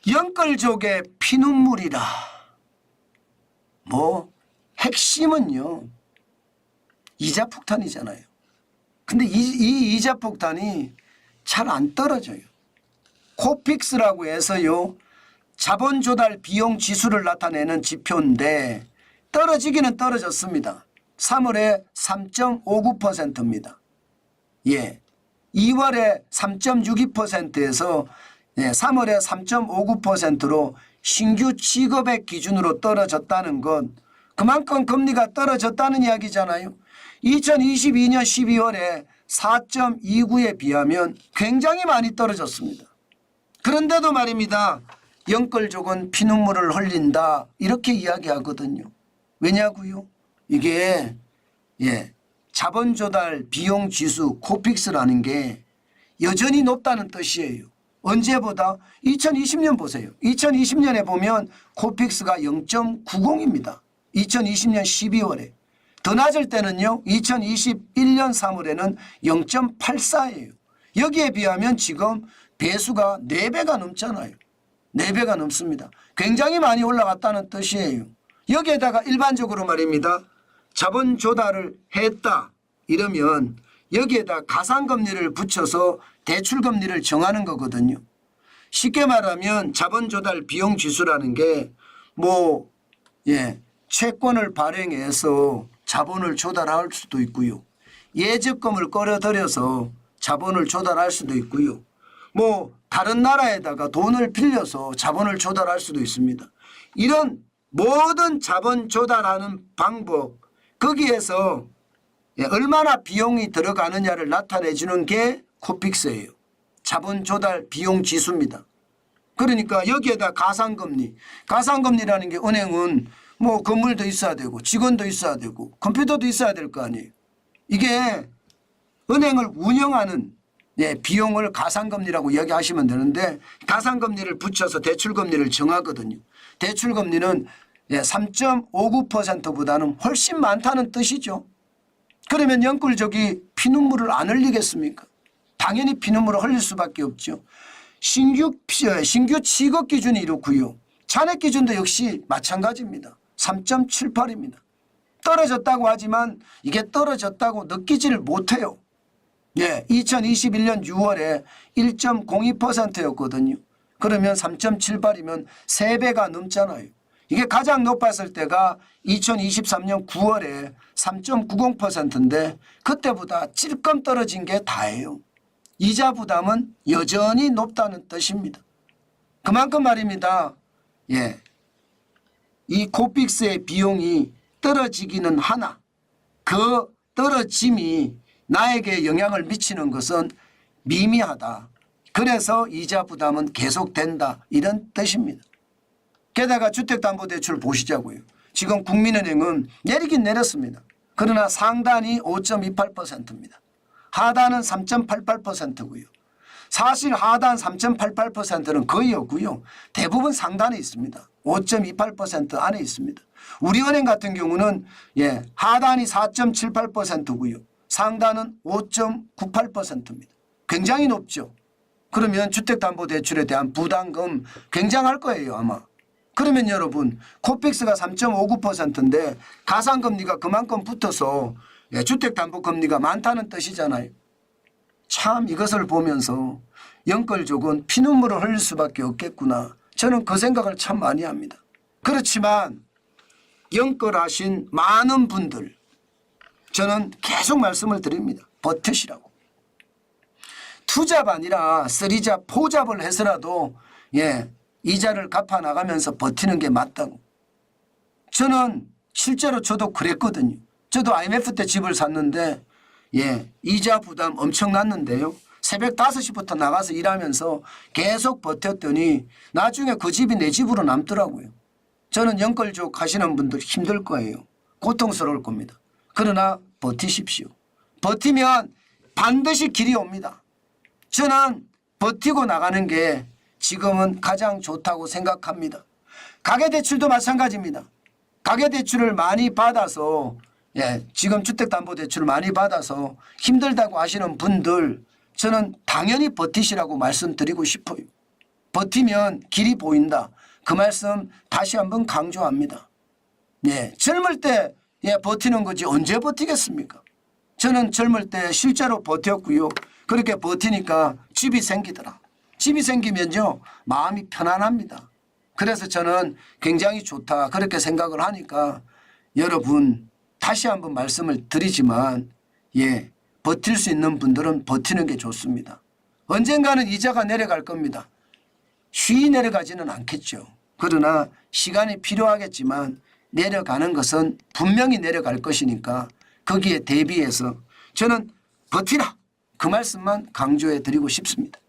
영끌족의 피눈물이라. 뭐 핵심은요 이자 폭탄이잖아요. 근데 이 이자 폭탄이 잘 안 떨어져요. 코픽스라고 해서요 자본 조달 비용 지수를 나타내는 지표인데 떨어지기는 떨어졌습니다. 3월에 3.59%입니다. 예, 2월에 3.62%에서 3월에 3.59%로 신규 취급액 기준으로 떨어졌다는 건 그만큼 금리가 떨어졌다는 이야기잖아요. 2022년 12월에 4.29에 비하면 굉장히 많이 떨어졌습니다. 그런데도 말입니다. 영끌족은 피눈물을 흘린다 이렇게 이야기하거든요. 왜냐고요? 이게 자본조달 비용지수 코픽스라는 게 여전히 높다는 뜻이에요. 언제보다 2020년 보세요. 2020년에 보면 코픽스가 0.90입니다. 2020년 12월에. 더 낮을 때는요. 2021년 3월에는 0.84예요. 여기에 비하면 지금 배수가 4배가 넘잖아요. 4배가 넘습니다. 굉장히 많이 올라갔다는 뜻이에요. 여기에다가 일반적으로 말입니다. 자본 조달을 했다 이러면 여기에다 가상금리를 붙여서 대출금리를 정하는 거거든요. 쉽게 말하면 자본 조달 비용 지수라는 게 채권을 발행해서 자본을 조달할 수도 있고요. 예적금을 끌어들여서 자본을 조달할 수도 있고요. 다른 나라에다가 돈을 빌려서 자본을 조달할 수도 있습니다. 이런 모든 자본 조달하는 방법 거기에서 얼마나 비용이 들어가느냐를 나타내 주는 게 코픽스예요. 자본 조달 비용 지수입니다. 그러니까 여기에다 가상금리. 가상금리라는 게 은행은 건물도 있어야 되고 직원도 있어야 되고 컴퓨터도 있어야 될 거 아니에요. 이게 은행을 운영하는 비용을 가상금리라고 이야기하시면 되는데 가상금리를 붙여서 대출금리를 정하거든요. 대출금리는 3.59%보다는 훨씬 많다는 뜻이죠. 그러면 영끌족이 피눈물을 안 흘리겠습니까? 당연히 피눈물을 흘릴 수밖에 없죠. 신규 취급 기준이 이렇고요. 잔액 기준도 역시 마찬가지입니다. 3.78입니다. 떨어졌다고 하지만 이게 떨어졌다고 느끼지를 못해요. 2021년 6월에 1.02%였거든요. 그러면 3.78이면 3배가 넘잖아요. 이게 가장 높았을 때가 2023년 9월에 3.90%인데 그때보다 찔끔 떨어진 게 다예요. 이자 부담은 여전히 높다는 뜻입니다. 그만큼 말입니다. 이 코픽스의 비용이 떨어지기는 하나 그 떨어짐이 나에게 영향을 미치는 것은 미미하다. 그래서 이자 부담은 계속된다 이런 뜻입니다. 게다가 주택담보대출 보시자고요. 지금 국민은행은 내리긴 내렸습니다. 그러나 상단이 5.28%입니다. 하단은 3.88%고요. 사실 하단 3.88%는 거의 없고요. 대부분 상단에 있습니다. 5.28% 안에 있습니다. 우리은행 같은 경우는 하단이 4.78%고요. 상단은 5.98%입니다. 굉장히 높죠. 그러면 주택담보대출에 대한 부담금 굉장할 거예요 아마. 그러면 여러분 코픽스가 3.59%인데 가상금리가 그만큼 붙어서 주택담보금리가 많다는 뜻이잖아요. 참 이것을 보면서 영끌족은 피눈물을 흘릴 수밖에 없겠구나. 저는 그 생각을 참 많이 합니다. 그렇지만 영끌하신 많은 분들 저는 계속 말씀을 드립니다. 버티시라고. 투잡 아니라 쓰리잡 포잡을 해서라도 이자를 갚아나가면서 버티는 게 맞다고. 저는 실제로 저도 그랬거든요. 저도 IMF 때 집을 샀는데 이자 부담 엄청 났는데요. 새벽 5시부터 나가서 일하면서 계속 버텼더니 나중에 그 집이 내 집으로 남더라고요. 저는 영끌족 하시는 분들 힘들 거예요. 고통스러울 겁니다. 그러나 버티십시오. 버티면 반드시 길이 옵니다. 저는 버티고 나가는 게 지금은 가장 좋다고 생각합니다. 가계대출도 마찬가지입니다. 가계대출을 많이 받아서 지금 주택담보대출을 많이 받아서 힘들다고 하시는 분들 저는 당연히 버티시라고 말씀드리고 싶어요. 버티면 길이 보인다. 그 말씀 다시 한번 강조합니다. 예, 젊을 때 버티는 거지 언제 버티겠습니까? 저는 젊을 때 실제로 버텼고요. 그렇게 버티니까 집이 생기더라. 집이 생기면요 마음이 편안합니다. 그래서 저는 굉장히 좋다 그렇게 생각을 하니까 여러분 다시 한번 말씀을 드리지만 버틸 수 있는 분들은 버티는 게 좋습니다. 언젠가는 이자가 내려갈 겁니다. 쉬이 내려가지는 않겠죠. 그러나 시간이 필요하겠지만 내려가는 것은 분명히 내려갈 것이니까 거기에 대비해서 저는 버티라 그 말씀만 강조해 드리고 싶습니다.